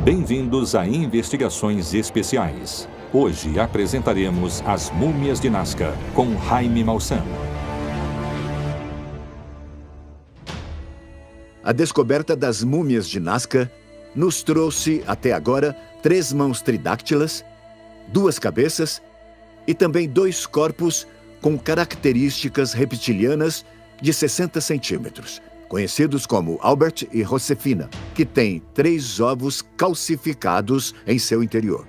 Bem-vindos a Investigações Especiais. Hoje apresentaremos as Múmias de Nazca, com Jaime Maussan. A descoberta das múmias de Nazca nos trouxe, até agora, 3 mãos tridáctilas, 2 cabeças e também 2 corpos com características reptilianas de 60 centímetros, conhecidos como Albert e Josefina, que têm 3 ovos calcificados em seu interior.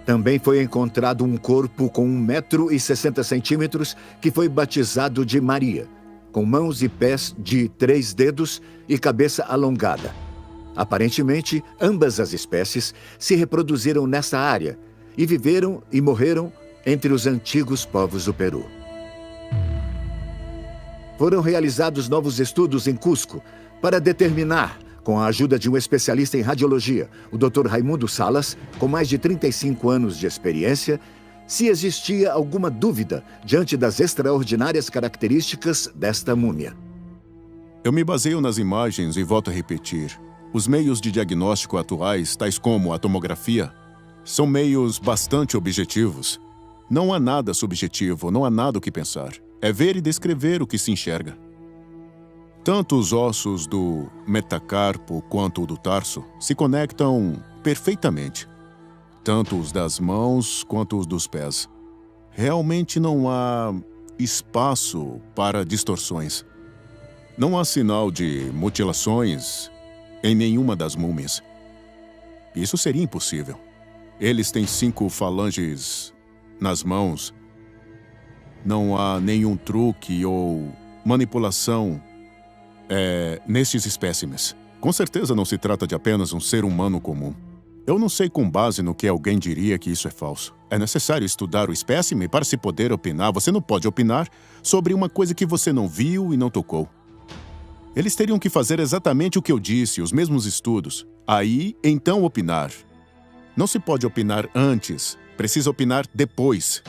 Também foi encontrado um corpo com 1,60 m que foi batizado de Maria, com mãos e pés de 3 dedos e cabeça alongada. Aparentemente, ambas as espécies se reproduziram nessa área e viveram e morreram entre os antigos povos do Peru. Foram realizados novos estudos em Cusco para determinar, com a ajuda de um especialista em radiologia, o Dr. Raimundo Salas, com mais de 35 anos de experiência, se existia alguma dúvida diante das extraordinárias características desta múmia. Eu me baseio nas imagens e volto a repetir. Os meios de diagnóstico atuais, tais como a tomografia, são meios bastante objetivos. Não há nada subjetivo, não há nada o que pensar. É ver e descrever o que se enxerga. Tanto os ossos do metacarpo quanto o do tarso se conectam perfeitamente. Tanto os das mãos quanto os dos pés. Realmente não há espaço para distorções. Não há sinal de mutilações em nenhuma das múmias. Isso seria impossível. Eles têm 5 falanges nas mãos. Não há nenhum truque ou manipulação nestes espécimes. Com certeza não se trata de apenas um ser humano comum. Eu não sei com base no que alguém diria que isso é falso. É necessário estudar o espécime para se poder opinar. Você não pode opinar sobre uma coisa que você não viu e não tocou. Eles teriam que fazer exatamente o que eu disse, os mesmos estudos. Aí, então, opinar. Não se pode opinar antes. Precisa opinar depois.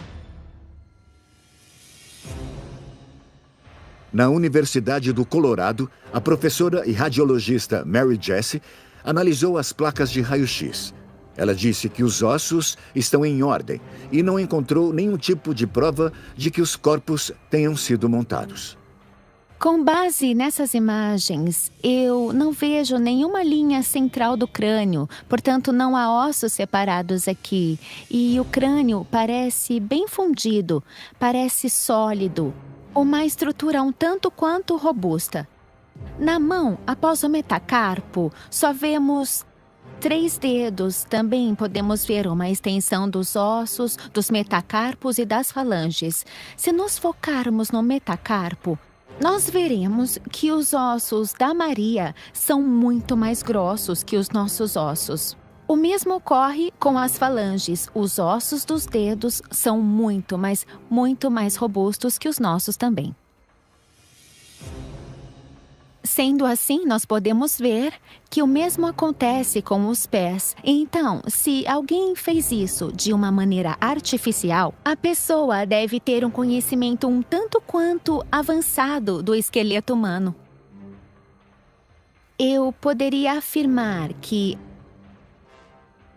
Na Universidade do Colorado, a professora e radiologista Mary Jessie analisou as placas de raio-x. Ela disse que os ossos estão em ordem e não encontrou nenhum tipo de prova de que os corpos tenham sido montados. Com base nessas imagens, eu não vejo nenhuma linha central do crânio, portanto não há ossos separados aqui. E o crânio parece bem fundido, parece sólido. Uma estrutura um tanto quanto robusta. Na mão, após o metacarpo, só vemos 3 dedos. Também podemos ver uma extensão dos ossos, dos metacarpos e das falanges. Se nos focarmos no metacarpo, nós veremos que os ossos da Maria são muito mais grossos que os nossos ossos. O mesmo ocorre com as falanges. Os ossos dos dedos são muito mais robustos que os nossos também. Sendo assim, nós podemos ver que o mesmo acontece com os pés. Então, se alguém fez isso de uma maneira artificial, a pessoa deve ter um conhecimento um tanto quanto avançado do esqueleto humano. Eu poderia afirmar que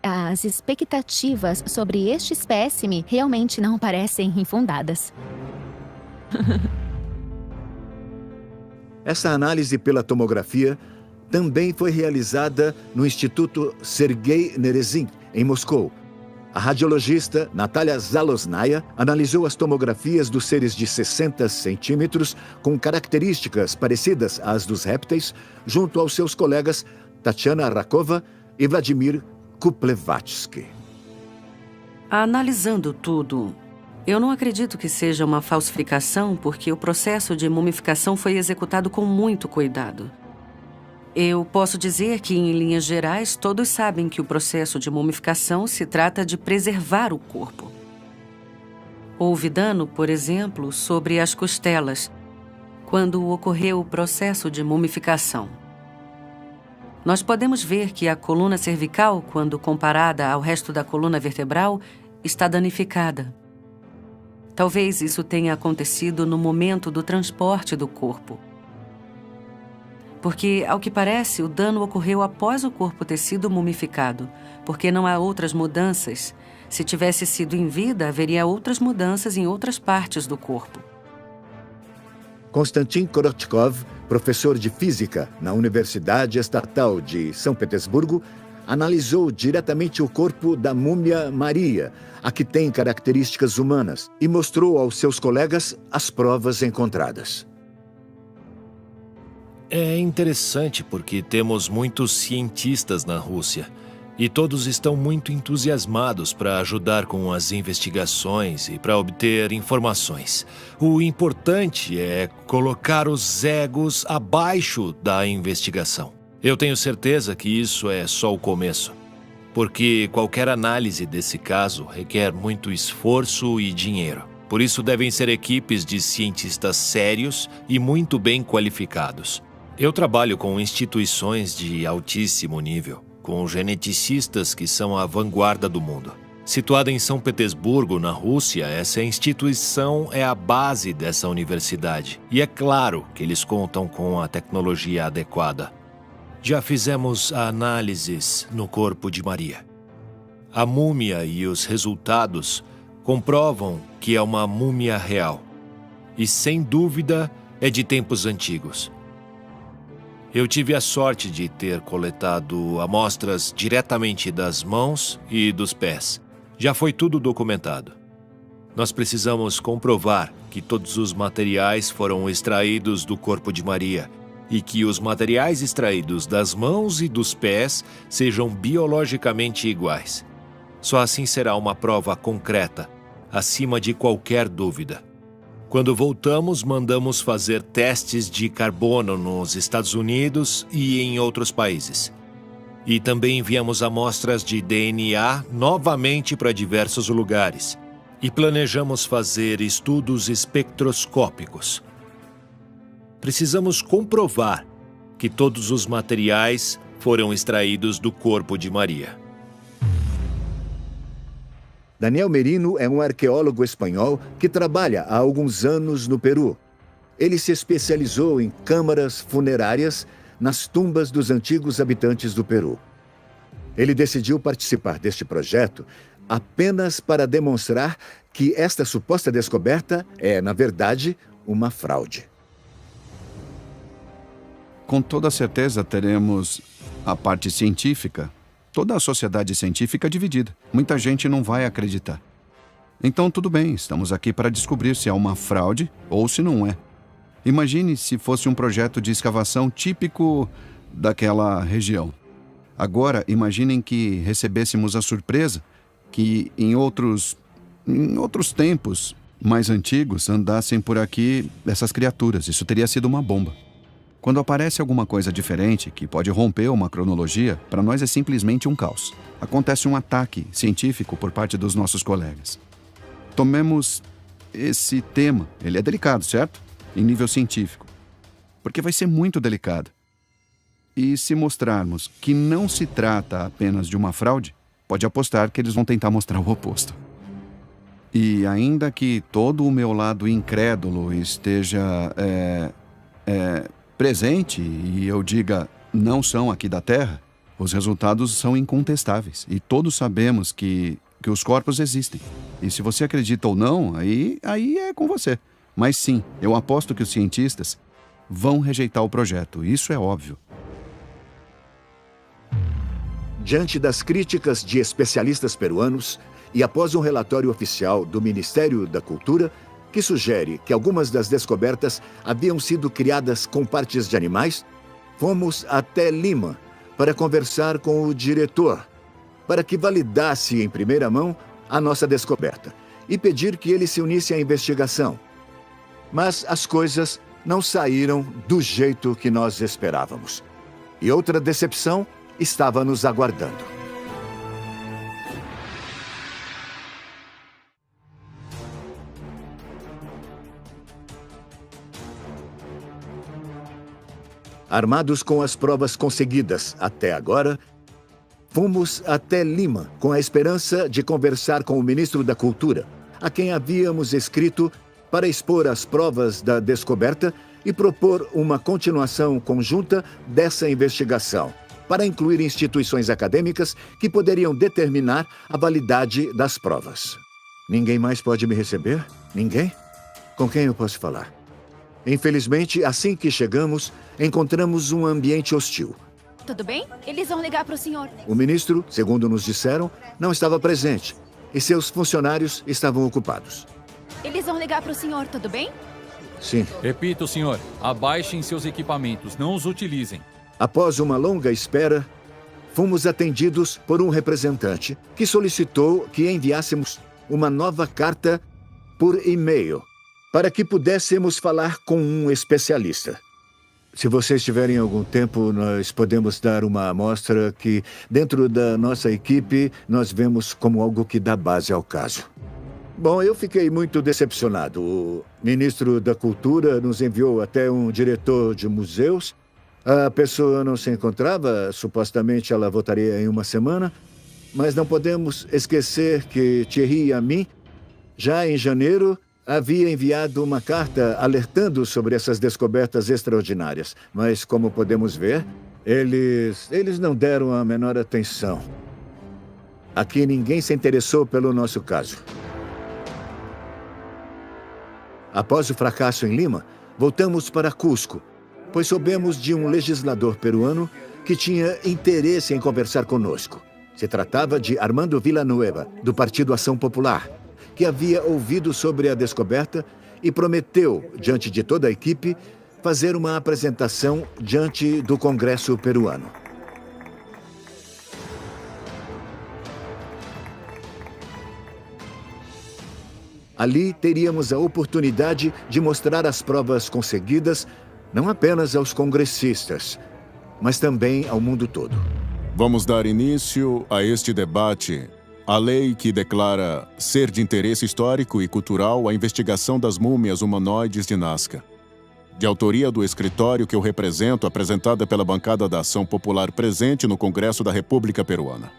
as expectativas sobre este espécime realmente não parecem infundadas. Essa análise pela tomografia também foi realizada no Instituto Sergei Nerezin, em Moscou. A radiologista Natalia Zalosnaya analisou as tomografias dos seres de 60 centímetros com características parecidas às dos répteis, junto aos seus colegas Tatiana Rakova e Vladimir Kuplevatsky. Analisando tudo, eu não acredito que seja uma falsificação, porque o processo de mumificação foi executado com muito cuidado. Eu posso dizer que, em linhas gerais, todos sabem que o processo de mumificação se trata de preservar o corpo. Houve dano, por exemplo, sobre as costelas, quando ocorreu o processo de mumificação. Nós podemos ver que a coluna cervical, quando comparada ao resto da coluna vertebral, está danificada. Talvez isso tenha acontecido no momento do transporte do corpo. Porque, ao que parece, o dano ocorreu após o corpo ter sido mumificado, porque não há outras mudanças. Se tivesse sido em vida, haveria outras mudanças em outras partes do corpo. Konstantin Korotkov, professor de física na Universidade Estatal de São Petersburgo, analisou diretamente o corpo da múmia Maria, a que tem características humanas, e mostrou aos seus colegas as provas encontradas. É interessante porque temos muitos cientistas na Rússia e todos estão muito entusiasmados para ajudar com as investigações e para obter informações. O importante é colocar os egos abaixo da investigação. Eu tenho certeza que isso é só o começo, porque qualquer análise desse caso requer muito esforço e dinheiro. Por isso devem ser equipes de cientistas sérios e muito bem qualificados. Eu trabalho com instituições de altíssimo nível, com geneticistas que são a vanguarda do mundo. Situada em São Petersburgo, na Rússia, essa instituição é a base dessa universidade. E é claro que eles contam com a tecnologia adequada. Já fizemos análises no corpo de Maria. A múmia e os resultados comprovam que é uma múmia real. E, sem dúvida, é de tempos antigos. Eu tive a sorte de ter coletado amostras diretamente das mãos e dos pés. Já foi tudo documentado. Nós precisamos comprovar que todos os materiais foram extraídos do corpo de Maria e que os materiais extraídos das mãos e dos pés sejam biologicamente iguais. Só assim será uma prova concreta, acima de qualquer dúvida. Quando voltamos, mandamos fazer testes de carbono nos Estados Unidos e em outros países. E também enviamos amostras de DNA novamente para diversos lugares. E planejamos fazer estudos espectroscópicos. Precisamos comprovar que todos os materiais foram extraídos do corpo de Maria. Daniel Merino é um arqueólogo espanhol que trabalha há alguns anos no Peru. Ele se especializou em câmaras funerárias nas tumbas dos antigos habitantes do Peru. Ele decidiu participar deste projeto apenas para demonstrar que esta suposta descoberta é, na verdade, uma fraude. Com toda certeza teremos a parte científica. Toda a sociedade científica é dividida. Muita gente não vai acreditar. Então, tudo bem, estamos aqui para descobrir se é uma fraude ou se não é. Imagine se fosse um projeto de escavação típico daquela região. Agora, imaginem que recebêssemos a surpresa que em outros tempos mais antigos andassem por aqui essas criaturas. Isso teria sido uma bomba. Quando aparece alguma coisa diferente, que pode romper uma cronologia, para nós é simplesmente um caos. Acontece um ataque científico por parte dos nossos colegas. Tomemos esse tema. Ele é delicado, certo? Em nível científico. Porque vai ser muito delicado. E se mostrarmos que não se trata apenas de uma fraude, pode apostar que eles vão tentar mostrar o oposto. E ainda que todo o meu lado incrédulo esteja presente e eu diga não são aqui da Terra, os resultados são incontestáveis e todos sabemos que os corpos existem. E se você acredita ou não, aí é com você. Mas sim, eu aposto que os cientistas vão rejeitar o projeto, isso é óbvio. Diante das críticas de especialistas peruanos e após um relatório oficial do Ministério da Cultura, que sugere que algumas das descobertas haviam sido criadas com partes de animais, fomos até Lima para conversar com o diretor, para que validasse em primeira mão a nossa descoberta e pedir que ele se unisse à investigação. Mas as coisas não saíram do jeito que nós esperávamos. E outra decepção estava nos aguardando. Armados com as provas conseguidas até agora, fomos até Lima com a esperança de conversar com o ministro da Cultura, a quem havíamos escrito para expor as provas da descoberta e propor uma continuação conjunta dessa investigação, para incluir instituições acadêmicas que poderiam determinar a validade das provas. Ninguém mais pode me receber? Ninguém? Com quem eu posso falar? Infelizmente, assim que chegamos, encontramos um ambiente hostil. Tudo bem? Eles vão ligar para o senhor. O ministro, segundo nos disseram, não estava presente e seus funcionários estavam ocupados. Eles vão ligar para o senhor, tudo bem? Sim. Repito, senhor. Abaixem seus equipamentos. Não os utilizem. Após uma longa espera, fomos atendidos por um representante que solicitou que enviássemos uma nova carta por e-mail para que pudéssemos falar com um especialista. Se vocês tiverem algum tempo, nós podemos dar uma amostra que, dentro da nossa equipe, nós vemos como algo que dá base ao caso. Bom, eu fiquei muito decepcionado. O ministro da Cultura nos enviou até um diretor de museus. A pessoa não se encontrava, supostamente ela voltaria em uma semana, mas não podemos esquecer que Thierry Amin, já em janeiro, havia enviado uma carta alertando sobre essas descobertas extraordinárias. Mas, como podemos ver, eles não deram a menor atenção. Aqui ninguém se interessou pelo nosso caso. Após o fracasso em Lima, voltamos para Cusco, pois soubemos de um legislador peruano que tinha interesse em conversar conosco. Se tratava de Armando Villanueva, do Partido Ação Popular, que havia ouvido sobre a descoberta e prometeu, diante de toda a equipe, fazer uma apresentação diante do Congresso peruano. Ali teríamos a oportunidade de mostrar as provas conseguidas não apenas aos congressistas, mas também ao mundo todo. Vamos dar início a este debate. A lei que declara ser de interesse histórico e cultural a investigação das múmias humanoides de Nazca. De autoria do escritório que eu represento, apresentada pela bancada da Ação Popular presente no Congresso da República Peruana.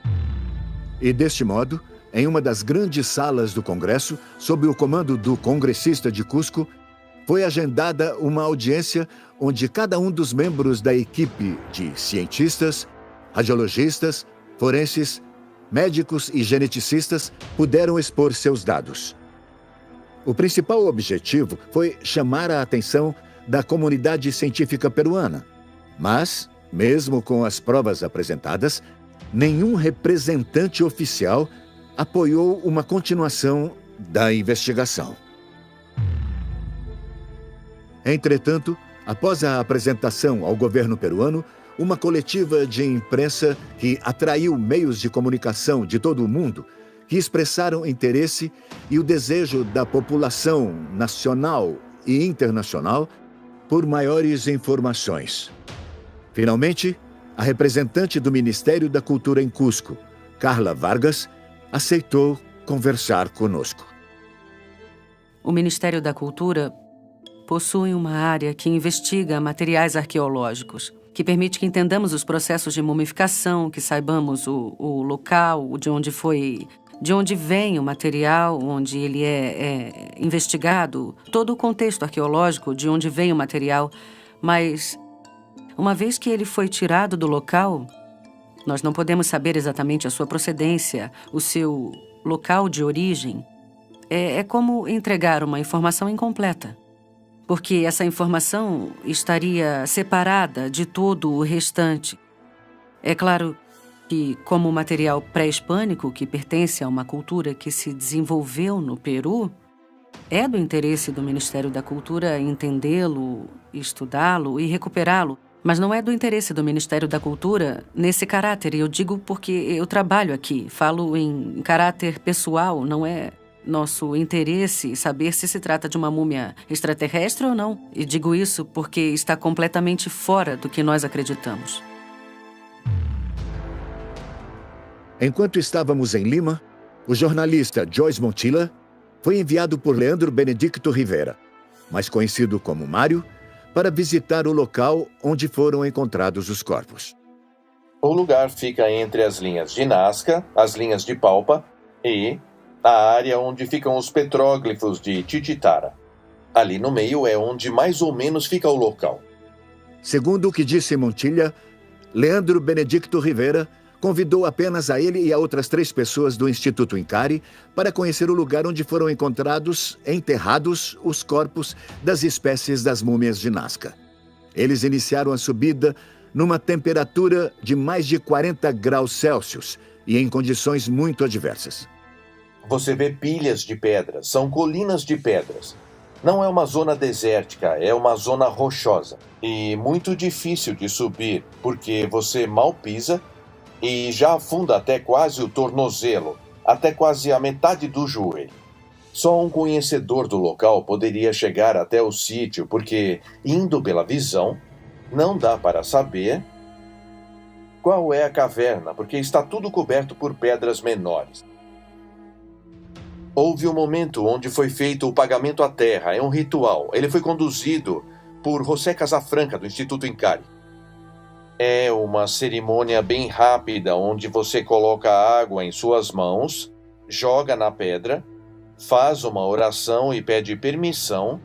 E deste modo, em uma das grandes salas do Congresso, sob o comando do congressista de Cusco, foi agendada uma audiência onde cada um dos membros da equipe de cientistas, radiologistas, forenses, médicos e geneticistas puderam expor seus dados. O principal objetivo foi chamar a atenção da comunidade científica peruana. Mas, mesmo com as provas apresentadas, nenhum representante oficial apoiou uma continuação da investigação. Entretanto, após a apresentação ao governo peruano, uma coletiva de imprensa que atraiu meios de comunicação de todo o mundo, que expressaram interesse e o desejo da população nacional e internacional por maiores informações. Finalmente, a representante do Ministério da Cultura em Cusco, Carla Vargas, aceitou conversar conosco. O Ministério da Cultura possui uma área que investiga materiais arqueológicos, que permite que entendamos os processos de mumificação, que saibamos o local de onde vem o material, onde ele é investigado, todo o contexto arqueológico de onde vem o material. Mas, uma vez que ele foi tirado do local, nós não podemos saber exatamente a sua procedência, o seu local de origem. É como entregar uma informação incompleta, porque essa informação estaria separada de todo o restante. É claro que, como material pré-hispânico que pertence a uma cultura que se desenvolveu no Peru, é do interesse do Ministério da Cultura entendê-lo, estudá-lo e recuperá-lo, mas não é do interesse do Ministério da Cultura nesse caráter. E eu digo porque eu trabalho aqui, falo em caráter pessoal, não é nosso interesse saber se se trata de uma múmia extraterrestre ou não. E digo isso porque está completamente fora do que nós acreditamos. Enquanto estávamos em Lima, o jornalista Joyce Montilla foi enviado por Leandro Benedicto Rivera, mais conhecido como Mário, para visitar o local onde foram encontrados os corpos. O lugar fica entre as linhas de Nazca, as linhas de Palpa e a área onde ficam os petróglifos de Tititara. Ali no meio é onde mais ou menos fica o local. Segundo o que disse Montilha, Leandro Benedicto Rivera convidou apenas a ele e a outras 3 pessoas do Instituto Incari para conhecer o lugar onde foram enterrados os corpos das espécies das múmias de Nazca. Eles iniciaram a subida numa temperatura de mais de 40 graus Celsius e em condições muito adversas. Você vê pilhas de pedras, são colinas de pedras. Não é uma zona desértica, é uma zona rochosa. E muito difícil de subir, porque você mal pisa e já afunda até quase o tornozelo, até quase a metade do joelho. Só um conhecedor do local poderia chegar até o sítio, porque, indo pela visão, não dá para saber qual é a caverna, porque está tudo coberto por pedras menores. Houve um momento onde foi feito o pagamento à terra, é um ritual. Ele foi conduzido por José Casafranca, do Instituto Incari. É uma cerimônia bem rápida, onde você coloca água em suas mãos, joga na pedra, faz uma oração e pede permissão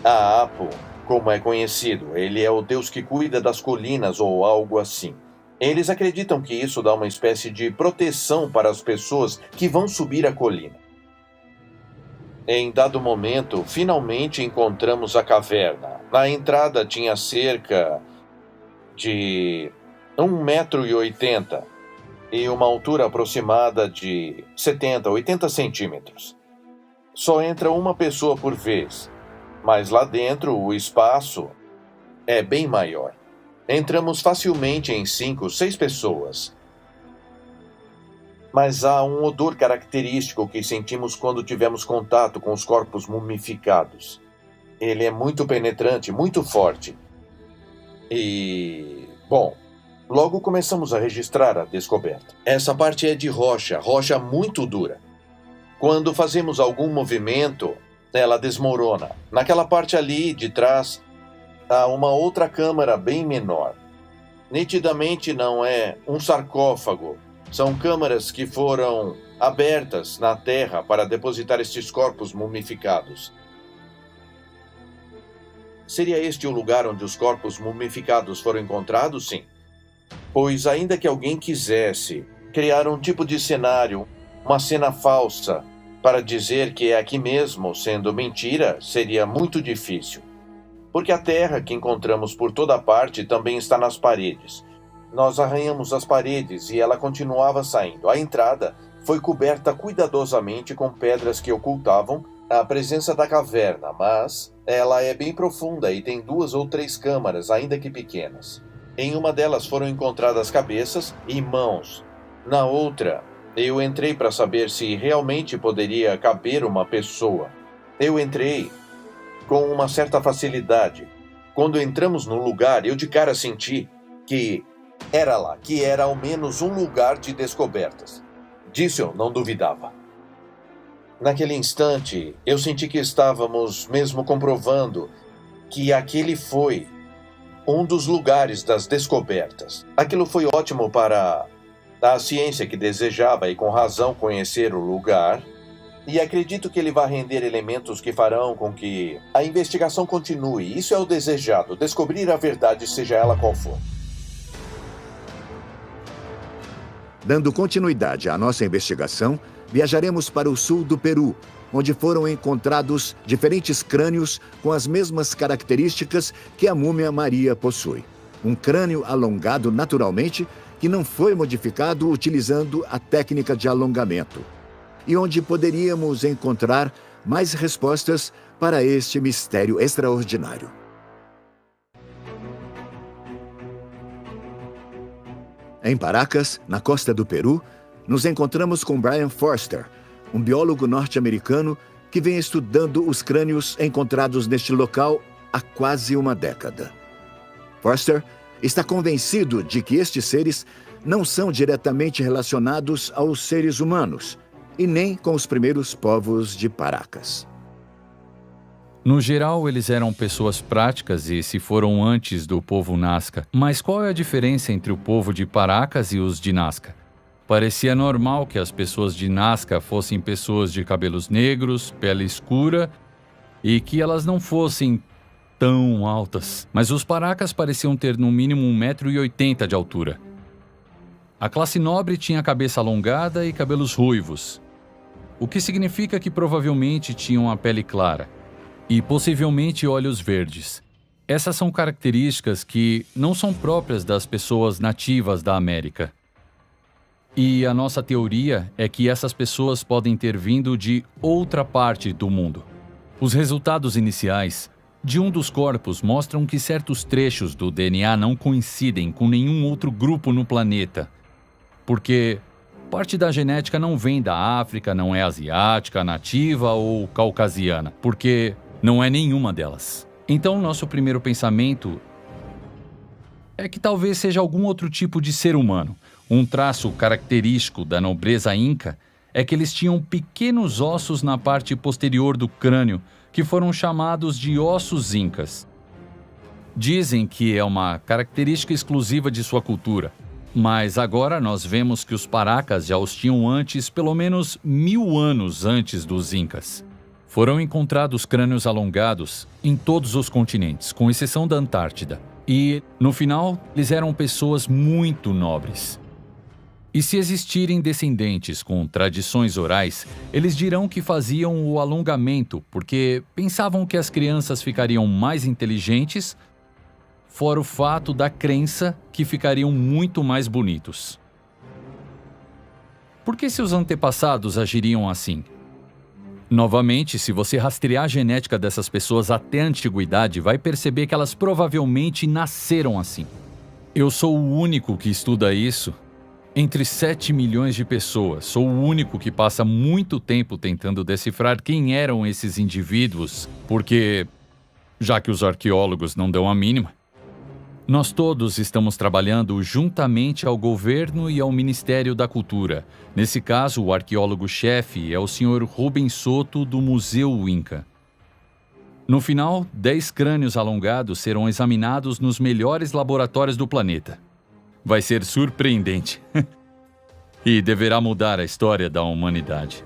a Apo, como é conhecido. Ele é o deus que cuida das colinas ou algo assim. Eles acreditam que isso dá uma espécie de proteção para as pessoas que vão subir a colina. Em dado momento, finalmente encontramos a caverna. Na entrada tinha cerca de 1,80 m e uma altura aproximada de 70, 80 centímetros. Só entra uma pessoa por vez, mas lá dentro o espaço é bem maior. Entramos facilmente em 5, 6 pessoas. Mas há um odor característico que sentimos quando tivemos contato com os corpos mumificados. Ele é muito penetrante, muito forte. E, bom, logo começamos a registrar a descoberta. Essa parte é de rocha, rocha muito dura. Quando fazemos algum movimento, ela desmorona. Naquela parte ali de trás, há uma outra câmara bem menor. Nitidamente não é um sarcófago. São câmaras que foram abertas na terra para depositar estes corpos mumificados. Seria este o lugar onde os corpos mumificados foram encontrados? Sim. Pois ainda que alguém quisesse criar um tipo de cenário, uma cena falsa, para dizer que é aqui mesmo, sendo mentira, seria muito difícil. Porque a terra que encontramos por toda parte também está nas paredes. Nós arranhamos as paredes e ela continuava saindo. A entrada foi coberta cuidadosamente com pedras que ocultavam a presença da caverna, mas ela é bem profunda e tem 2 ou 3 câmaras, ainda que pequenas. Em uma delas foram encontradas cabeças e mãos. Na outra, eu entrei para saber se realmente poderia caber uma pessoa. Eu entrei com uma certa facilidade. Quando entramos no lugar, eu de cara senti que era lá, que era ao menos um lugar de descobertas. Disso eu não duvidava. Naquele instante, eu senti que estávamos mesmo comprovando que aquele foi um dos lugares das descobertas. Aquilo foi ótimo para a ciência que desejava, e com razão, conhecer o lugar. E acredito que ele vai render elementos que farão com que a investigação continue. Isso é o desejado, descobrir a verdade, seja ela qual for. Dando continuidade à nossa investigação, viajaremos para o sul do Peru, onde foram encontrados diferentes crânios com as mesmas características que a múmia Maria possui. Um crânio alongado naturalmente, que não foi modificado utilizando a técnica de alongamento, e onde poderíamos encontrar mais respostas para este mistério extraordinário. Em Paracas, na costa do Peru, nos encontramos com Brian Forster, um biólogo norte-americano que vem estudando os crânios encontrados neste local há quase uma década. Forster está convencido de que estes seres não são diretamente relacionados aos seres humanos e nem com os primeiros povos de Paracas. No geral, eles eram pessoas práticas e se foram antes do povo Nazca. Mas qual é a diferença entre o povo de Paracas e os de Nazca? Parecia normal que as pessoas de Nazca fossem pessoas de cabelos negros, pele escura e que elas não fossem tão altas. Mas os paracas pareciam ter no mínimo 1,80 m de altura. A classe nobre tinha cabeça alongada e cabelos ruivos, o que significa que provavelmente tinham a pele clara e possivelmente olhos verdes. Essas são características que não são próprias das pessoas nativas da América. E a nossa teoria é que essas pessoas podem ter vindo de outra parte do mundo. Os resultados iniciais de um dos corpos mostram que certos trechos do DNA não coincidem com nenhum outro grupo no planeta, porque parte da genética não vem da África, não é asiática, nativa ou caucasiana, porque não é nenhuma delas. Então, nosso primeiro pensamento é que talvez seja algum outro tipo de ser humano. Um traço característico da nobreza inca é que eles tinham pequenos ossos na parte posterior do crânio, que foram chamados de ossos incas. Dizem que é uma característica exclusiva de sua cultura, mas agora nós vemos que os paracas já os tinham antes, pelo menos 1000 anos antes dos incas. Foram encontrados crânios alongados em todos os continentes, com exceção da Antártida. E, no final, eles eram pessoas muito nobres. E se existirem descendentes com tradições orais, eles dirão que faziam o alongamento porque pensavam que as crianças ficariam mais inteligentes, fora o fato da crença que ficariam muito mais bonitos. Por que seus antepassados agiriam assim? Novamente, se você rastrear a genética dessas pessoas até a antiguidade, vai perceber que elas provavelmente nasceram assim. Eu sou o único que estuda isso entre 7 milhões de pessoas. Sou o único que passa muito tempo tentando decifrar quem eram esses indivíduos, porque, já que os arqueólogos não dão a mínima, nós todos estamos trabalhando juntamente ao governo e ao Ministério da Cultura. Nesse caso, o arqueólogo-chefe é o Sr. Rubens Soto, do Museu Inca. No final, 10 crânios alongados serão examinados nos melhores laboratórios do planeta. Vai ser surpreendente. E deverá mudar a história da humanidade.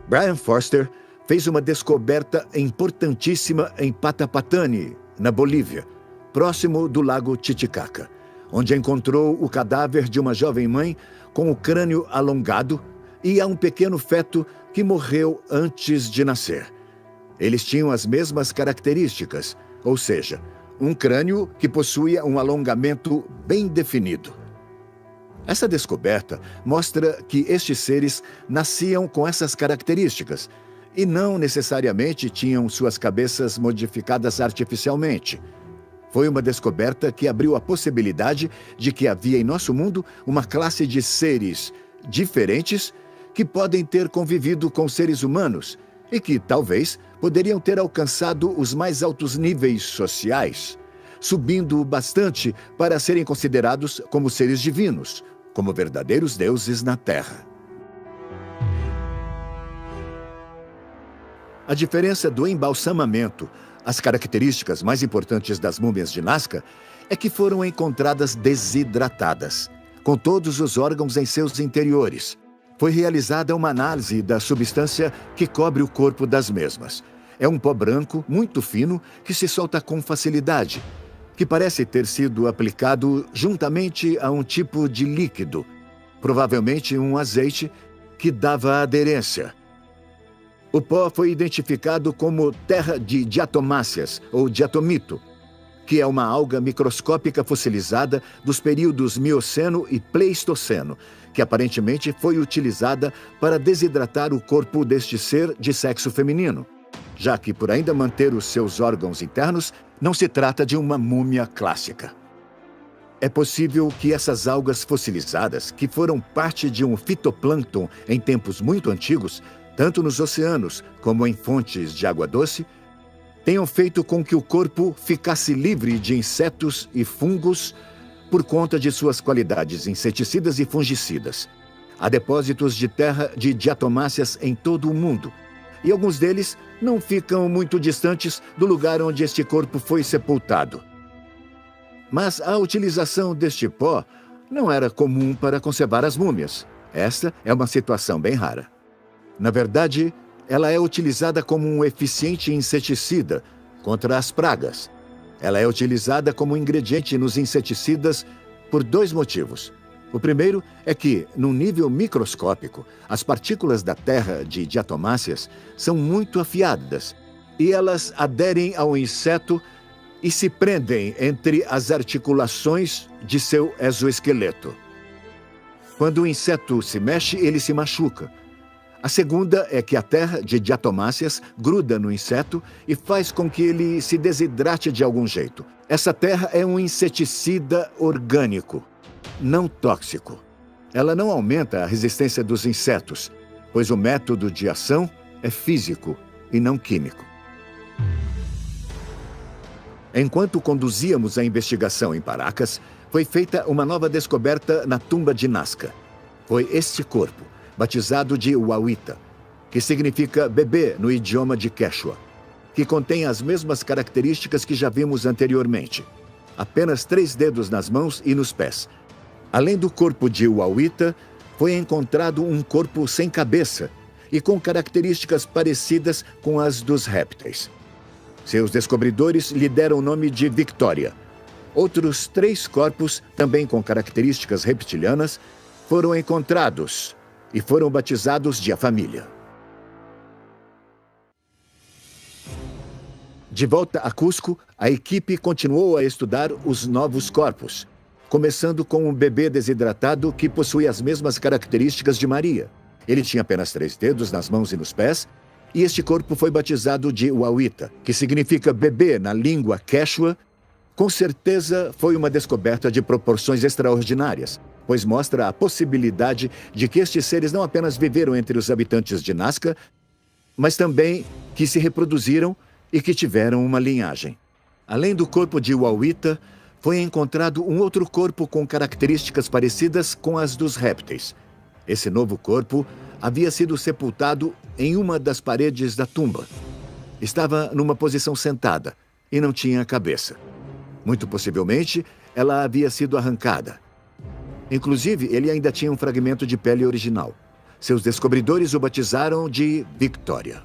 Brian Foster fez uma descoberta importantíssima em Patapatani, na Bolívia, próximo do lago Titicaca, onde encontrou o cadáver de uma jovem mãe com o crânio alongado e um pequeno feto que morreu antes de nascer. Eles tinham as mesmas características, ou seja, um crânio que possuía um alongamento bem definido. Essa descoberta mostra que estes seres nasciam com essas características e não necessariamente tinham suas cabeças modificadas artificialmente. Foi uma descoberta que abriu a possibilidade de que havia em nosso mundo uma classe de seres diferentes que podem ter convivido com seres humanos e que, talvez, poderiam ter alcançado os mais altos níveis sociais, subindo bastante para serem considerados como seres divinos, como verdadeiros deuses na Terra. A diferença do embalsamamento, as características mais importantes das múmias de Nazca, é que foram encontradas desidratadas, com todos os órgãos em seus interiores. Foi realizada uma análise da substância que cobre o corpo das mesmas. É um pó branco, muito fino, que se solta com facilidade, que parece ter sido aplicado juntamente a um tipo de líquido, provavelmente um azeite, que dava aderência. O pó foi identificado como terra de diatomáceas, ou diatomito, que é uma alga microscópica fossilizada dos períodos Mioceno e Pleistoceno, que aparentemente foi utilizada para desidratar o corpo deste ser de sexo feminino, já que, por ainda manter os seus órgãos internos, não se trata de uma múmia clássica. É possível que essas algas fossilizadas, que foram parte de um fitoplâncton em tempos muito antigos, tanto nos oceanos como em fontes de água doce, tenham feito com que o corpo ficasse livre de insetos e fungos por conta de suas qualidades inseticidas e fungicidas. Há depósitos de terra de diatomáceas em todo o mundo, e alguns deles não ficam muito distantes do lugar onde este corpo foi sepultado. Mas a utilização deste pó não era comum para conservar as múmias. Esta é uma situação bem rara. Na verdade, ela é utilizada como um eficiente inseticida contra as pragas. Ela é utilizada como ingrediente nos inseticidas por 2 motivos. O primeiro é que, num nível microscópico, as partículas da terra de diatomáceas são muito afiadas e elas aderem ao inseto e se prendem entre as articulações de seu exoesqueleto. Quando o inseto se mexe, ele se machuca. A segunda é que a terra de diatomáceas gruda no inseto e faz com que ele se desidrate de algum jeito. Essa terra é um inseticida orgânico, não tóxico. Ela não aumenta a resistência dos insetos, pois o método de ação é físico e não químico. Enquanto conduzíamos a investigação em Paracas, foi feita uma nova descoberta na tumba de Nazca. Foi este corpo, batizado de Wawita, que significa bebê no idioma de Quechua, que contém as mesmas características que já vimos anteriormente. Apenas 3 dedos nas mãos e nos pés. Além do corpo de Wawita, foi encontrado um corpo sem cabeça e com características parecidas com as dos répteis. Seus descobridores lhe deram o nome de Victoria. Outros 3 corpos, também com características reptilianas, foram encontrados e foram batizados de A Família. De volta a Cusco, a equipe continuou a estudar os novos corpos, começando com um bebê desidratado que possui as mesmas características de Maria. Ele tinha apenas 3 dedos nas mãos e nos pés, e este corpo foi batizado de Wawita, que significa bebê na língua quechua. Com certeza foi uma descoberta de proporções extraordinárias, pois mostra a possibilidade de que estes seres não apenas viveram entre os habitantes de Nazca, mas também que se reproduziram e que tiveram uma linhagem. Além do corpo de Wawita, foi encontrado um outro corpo com características parecidas com as dos répteis. Esse novo corpo havia sido sepultado em uma das paredes da tumba. Estava numa posição sentada e não tinha cabeça. Muito possivelmente, ela havia sido arrancada. Inclusive, ele ainda tinha um fragmento de pele original. Seus descobridores o batizaram de Victoria.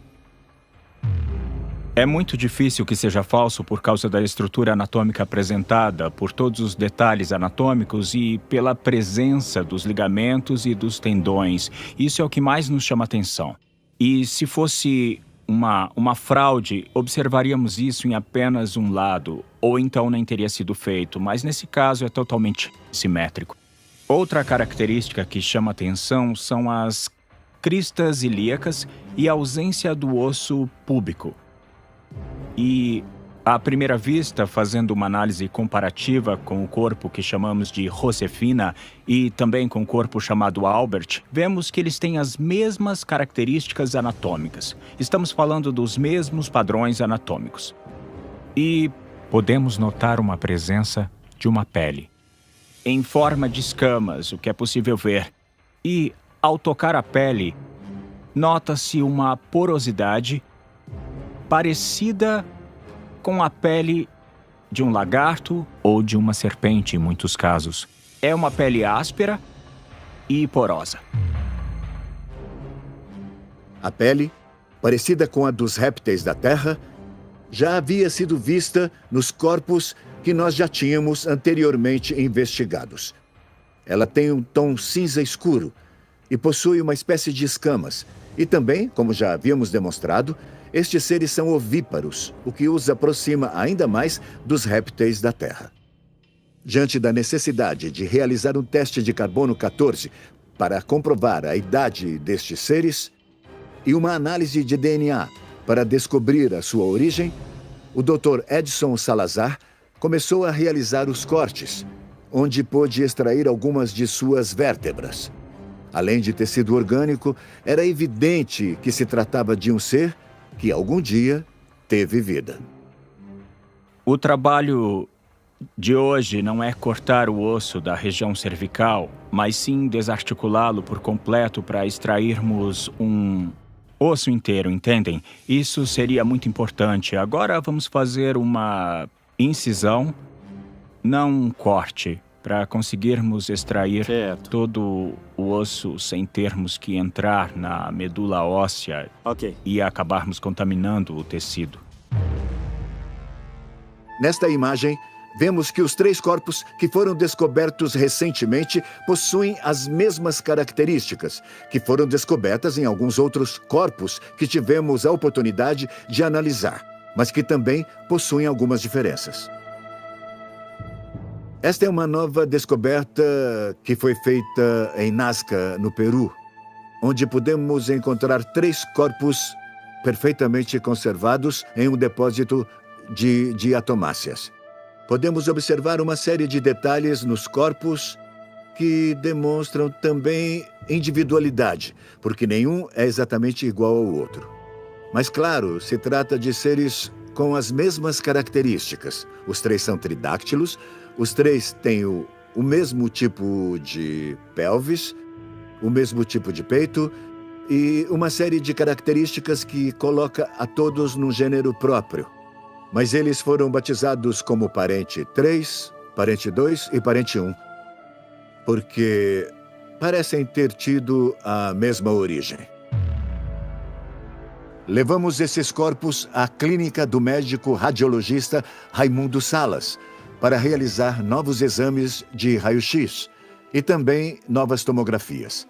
É muito difícil que seja falso por causa da estrutura anatômica apresentada, por todos os detalhes anatômicos e pela presença dos ligamentos e dos tendões. Isso é o que mais nos chama atenção. E se fosse uma fraude, observaríamos isso em apenas um lado, ou então nem teria sido feito, mas nesse caso é totalmente simétrico. Outra característica que chama atenção são as cristas ilíacas e a ausência do osso púbico. E, à primeira vista, fazendo uma análise comparativa com o corpo que chamamos de Josefina e também com o corpo chamado Albert, vemos que eles têm as mesmas características anatômicas. Estamos falando dos mesmos padrões anatômicos. E podemos notar uma presença de uma pele, em forma de escamas, o que é possível ver. E, ao tocar a pele, nota-se uma porosidade parecida com a pele de um lagarto ou de uma serpente, em muitos casos. É uma pele áspera e porosa. A pele, parecida com a dos répteis da Terra, já havia sido vista nos corpos que nós já tínhamos anteriormente investigados. Ela tem um tom cinza escuro e possui uma espécie de escamas. E também, como já havíamos demonstrado, estes seres são ovíparos, o que os aproxima ainda mais dos répteis da Terra. Diante da necessidade de realizar um teste de carbono 14 para comprovar a idade destes seres e uma análise de DNA para descobrir a sua origem, o Dr. Edson Salazar começou a realizar os cortes, onde pôde extrair algumas de suas vértebras. Além de tecido orgânico, era evidente que se tratava de um ser que algum dia teve vida. O trabalho de hoje não é cortar o osso da região cervical, mas sim desarticulá-lo por completo para extrairmos um osso inteiro, entendem? Isso seria muito importante. Agora vamos fazer uma incisão, não um corte, para conseguirmos extrair Certo. todo o osso sem termos que entrar na medula óssea Ok. e acabarmos contaminando o tecido. Nesta imagem, vemos que os 3 corpos que foram descobertos recentemente possuem as mesmas características que foram descobertas em alguns outros corpos que tivemos a oportunidade de analisar, mas que também possuem algumas diferenças. Esta é uma nova descoberta que foi feita em Nazca, no Peru, onde pudemos encontrar 3 corpos perfeitamente conservados em um depósito de diatomáceas. Podemos observar uma série de detalhes nos corpos que demonstram também individualidade, porque nenhum é exatamente igual ao outro. Mas, claro, se trata de seres com as mesmas características. Os 3 são tridáctilos, os 3 têm o mesmo tipo de pelvis, o mesmo tipo de peito e uma série de características que coloca a todos num gênero próprio. Mas eles foram batizados como parente 3, parente 2 e parente 1, porque parecem ter tido a mesma origem. Levamos esses corpos à clínica do médico radiologista Raimundo Salas para realizar novos exames de raio-x e também novas tomografias.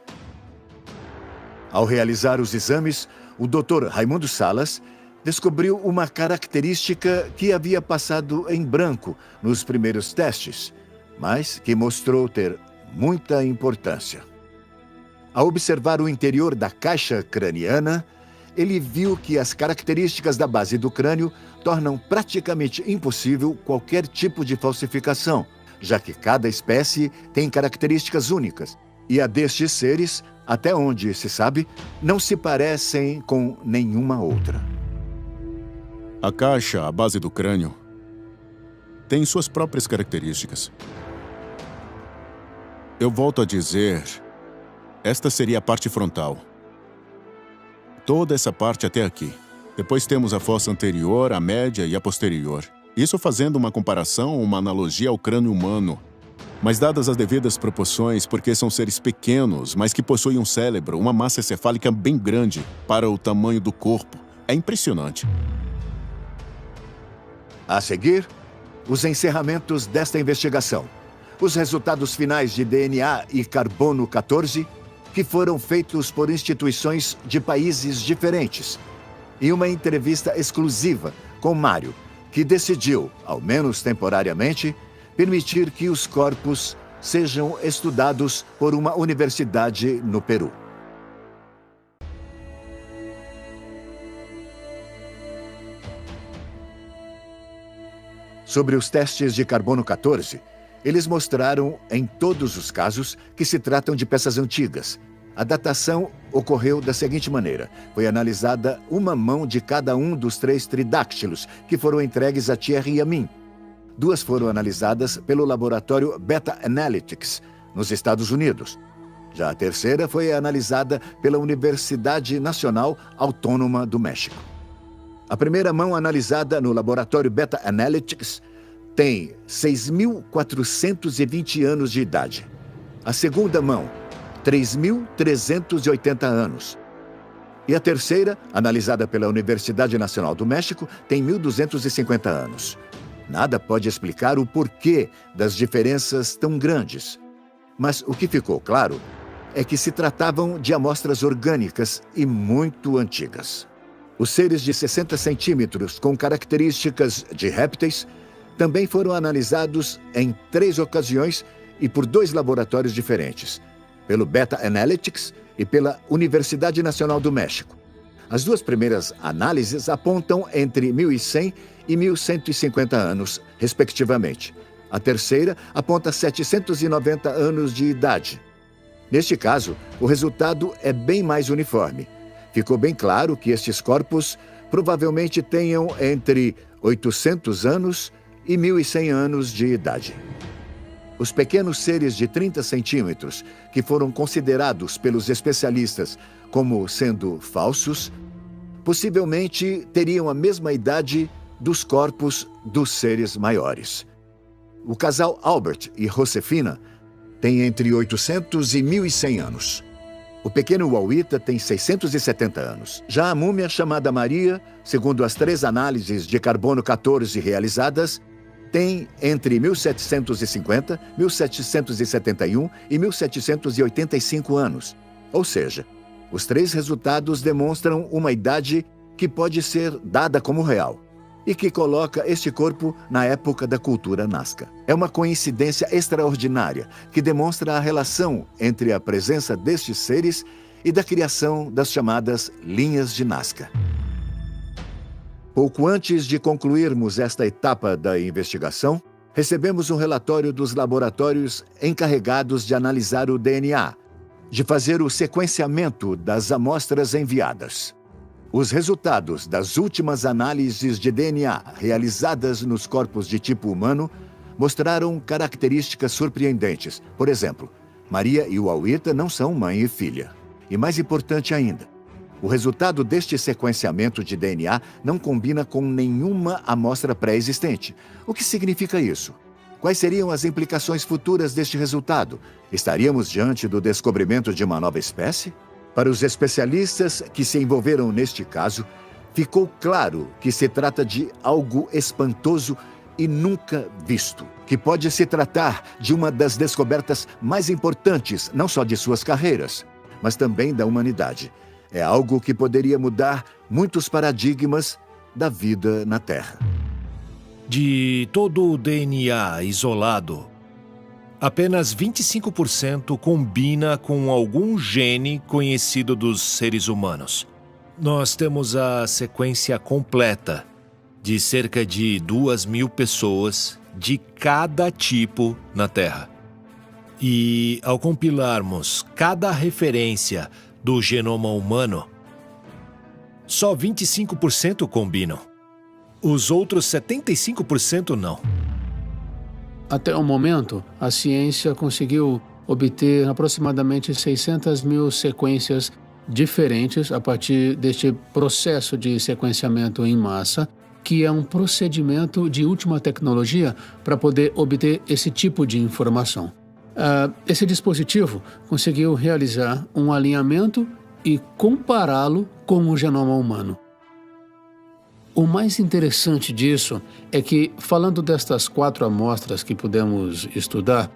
Ao realizar os exames, o Dr. Raimundo Salas descobriu uma característica que havia passado em branco nos primeiros testes, mas que mostrou ter muita importância. Ao observar o interior da caixa craniana, ele viu que as características da base do crânio tornam praticamente impossível qualquer tipo de falsificação, já que cada espécie tem características únicas, e a destes seres, até onde se sabe, não se parecem com nenhuma outra. A caixa, a base do crânio, tem suas próprias características. Eu volto a dizer, esta seria a parte frontal. Toda essa parte até aqui. Depois temos a fossa anterior, a média e a posterior. Isso fazendo uma comparação, uma analogia ao crânio humano. Mas dadas as devidas proporções, porque são seres pequenos, mas que possuem um cérebro, uma massa encefálica bem grande para o tamanho do corpo. É impressionante. A seguir, os encerramentos desta investigação. Os resultados finais de DNA e carbono 14, que foram feitos por instituições de países diferentes. E uma entrevista exclusiva com Mário, que decidiu, ao menos temporariamente, permitir que os corpos sejam estudados por uma universidade no Peru. Sobre os testes de carbono 14, eles mostraram, em todos os casos, que se tratam de peças antigas. A datação ocorreu da seguinte maneira. Foi analisada uma mão de cada um dos 3 tridáctilos que foram entregues a Thierry e a mim. 2 foram analisadas pelo laboratório Beta Analytics, nos Estados Unidos. Já a terceira foi analisada pela Universidade Nacional Autônoma do México. A primeira mão analisada no laboratório Beta Analytics tem 6.420 anos de idade. A segunda mão, 3.380 anos. E a terceira, analisada pela Universidade Nacional do México, tem 1.250 anos. Nada pode explicar o porquê das diferenças tão grandes. Mas o que ficou claro é que se tratavam de amostras orgânicas e muito antigas. Os seres de 60 centímetros com características de répteis também foram analisados em 3 ocasiões e por 2 laboratórios diferentes, pelo Beta Analytics e pela Universidade Nacional do México. As 2 primeiras análises apontam entre 1.100 e 1.150 anos, respectivamente. A terceira aponta 790 anos de idade. Neste caso, o resultado é bem mais uniforme. Ficou bem claro que estes corpos provavelmente tenham entre 800 anos e 1.100 anos de idade. Os pequenos seres de 30 centímetros, que foram considerados pelos especialistas como sendo falsos, possivelmente teriam a mesma idade dos corpos dos seres maiores. O casal Albert e Josefina tem entre 800 e 1.100 anos. O pequeno Wawita tem 670 anos. Já a múmia chamada Maria, segundo as 3 análises de carbono 14 realizadas, tem entre 1750, 1771 e 1785 anos. Ou seja, os 3 resultados demonstram uma idade que pode ser dada como real e que coloca este corpo na época da cultura Nazca. É uma coincidência extraordinária que demonstra a relação entre a presença destes seres e da criação das chamadas linhas de Nazca. Pouco antes de concluirmos esta etapa da investigação, recebemos um relatório dos laboratórios encarregados de analisar o DNA, de fazer o sequenciamento das amostras enviadas. Os resultados das últimas análises de DNA realizadas nos corpos de tipo humano mostraram características surpreendentes. Por exemplo, Maria e Wawita não são mãe e filha. E mais importante ainda, o resultado deste sequenciamento de DNA não combina com nenhuma amostra pré-existente. O que significa isso? Quais seriam as implicações futuras deste resultado? Estaríamos diante do descobrimento de uma nova espécie? Para os especialistas que se envolveram neste caso, ficou claro que se trata de algo espantoso e nunca visto, que pode se tratar de uma das descobertas mais importantes, não só de suas carreiras, mas também da humanidade. É algo que poderia mudar muitos paradigmas da vida na Terra. De todo o DNA isolado, apenas 25% combina com algum gene conhecido dos seres humanos. Nós temos a sequência completa de cerca de 2.000 pessoas de cada tipo na Terra. E ao compilarmos cada referência do genoma humano, só 25% combinam. Os outros 75% não. Até o momento, a ciência conseguiu obter aproximadamente 600 mil sequências diferentes a partir deste processo de sequenciamento em massa, que é um procedimento de última tecnologia para poder obter esse tipo de informação. Esse dispositivo conseguiu realizar um alinhamento e compará-lo com o genoma humano. O mais interessante disso é que, falando destas 4 amostras que pudemos estudar,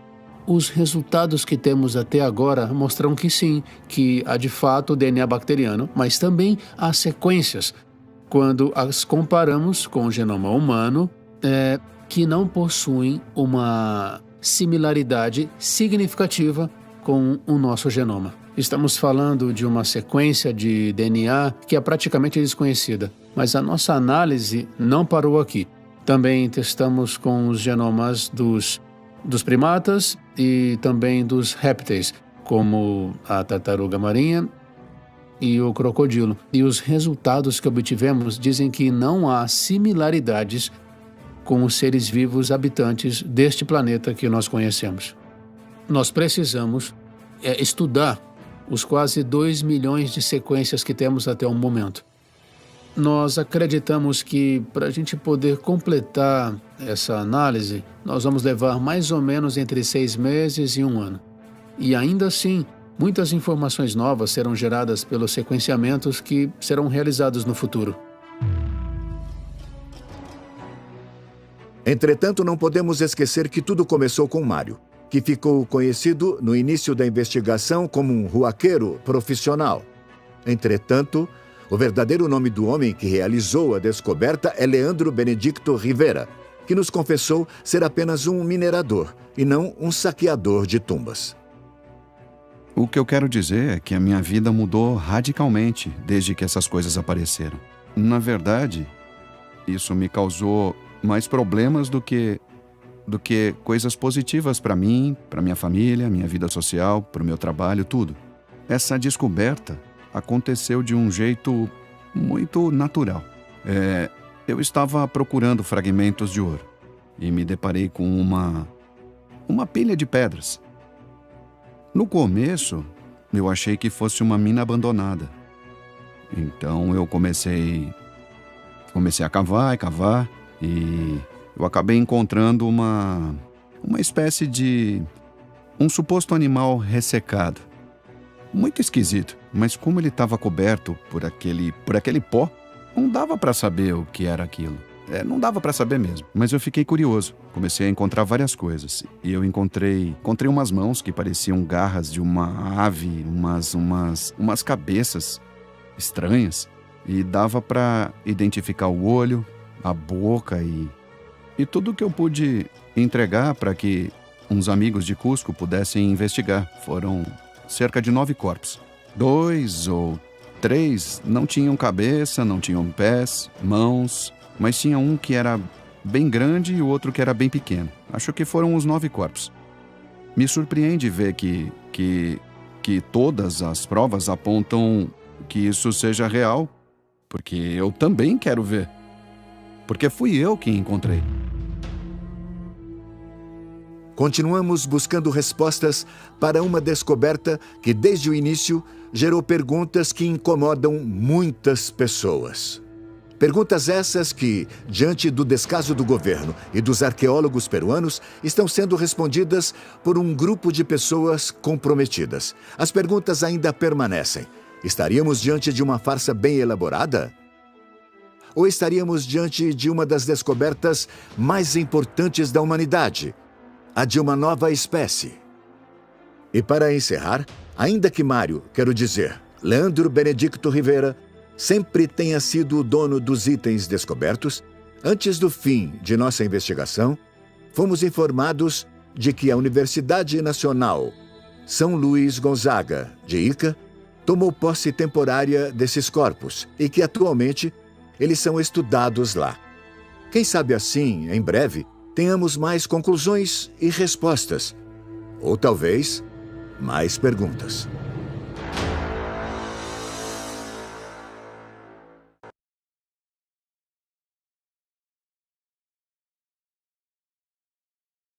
os resultados que temos até agora mostram que sim, que há de fato DNA bacteriano, mas também há sequências, quando as comparamos com o genoma humano, que não possuem uma similaridade significativa com o nosso genoma. Estamos falando de uma sequência de DNA que é praticamente desconhecida, mas a nossa análise não parou aqui. Também testamos com os genomas dos primatas e também dos répteis, como a tartaruga marinha e o crocodilo. E os resultados que obtivemos dizem que não há similaridades com os seres vivos habitantes deste planeta que nós conhecemos. Nós precisamos estudar os quase 2 milhões de sequências que temos até o momento. Nós acreditamos que, para a gente poder completar essa análise, nós vamos levar mais ou menos entre 6 meses e 1 ano. E ainda assim, muitas informações novas serão geradas pelos sequenciamentos que serão realizados no futuro. Entretanto, não podemos esquecer que tudo começou com Mário, que ficou conhecido no início da investigação como um ruaqueiro profissional. Entretanto, o verdadeiro nome do homem que realizou a descoberta é Leandro Benedicto Rivera, que nos confessou ser apenas um minerador e não um saqueador de tumbas. O que eu quero dizer é que a minha vida mudou radicalmente desde que essas coisas apareceram. Na verdade, isso me causou mais problemas do que coisas positivas para mim, para minha família, minha vida social, para o meu trabalho, tudo. Essa descoberta aconteceu de um jeito muito natural. Eu estava procurando fragmentos de ouro e me deparei com uma pilha de pedras. No começo, eu achei que fosse uma mina abandonada. Então eu comecei a cavar e cavar e eu acabei encontrando uma espécie de um suposto animal ressecado. Muito esquisito, mas como ele estava coberto por aquele pó, não dava para saber o que era aquilo. Não dava para saber mesmo. Mas eu fiquei curioso. Comecei a encontrar várias coisas. E eu encontrei umas mãos que pareciam garras de uma ave, umas cabeças estranhas. E dava para identificar o olho, a boca e tudo que eu pude entregar para que uns amigos de Cusco pudessem investigar. Foram cerca de 9 corpos. 2 ou 3 não tinham cabeça, não tinham pés, mãos, mas tinha um que era bem grande e o outro que era bem pequeno. Acho que foram os 9 corpos. Me surpreende ver que todas as provas apontam que isso seja real, porque eu também quero ver. Porque fui eu quem encontrei. Continuamos buscando respostas para uma descoberta que, desde o início, gerou perguntas que incomodam muitas pessoas. Perguntas essas que, diante do descaso do governo e dos arqueólogos peruanos, estão sendo respondidas por um grupo de pessoas comprometidas. As perguntas ainda permanecem. Estaríamos diante de uma farsa bem elaborada? Ou estaríamos diante de uma das descobertas mais importantes da humanidade? A de uma nova espécie? E para encerrar, ainda que Leandro Benedicto Rivera, sempre tenha sido o dono dos itens descobertos, antes do fim de nossa investigação, fomos informados de que a Universidade Nacional São Luís Gonzaga, de Ica, tomou posse temporária desses corpos e que, atualmente, eles são estudados lá. Quem sabe assim, em breve, tenhamos mais conclusões e respostas. Ou talvez, mais perguntas.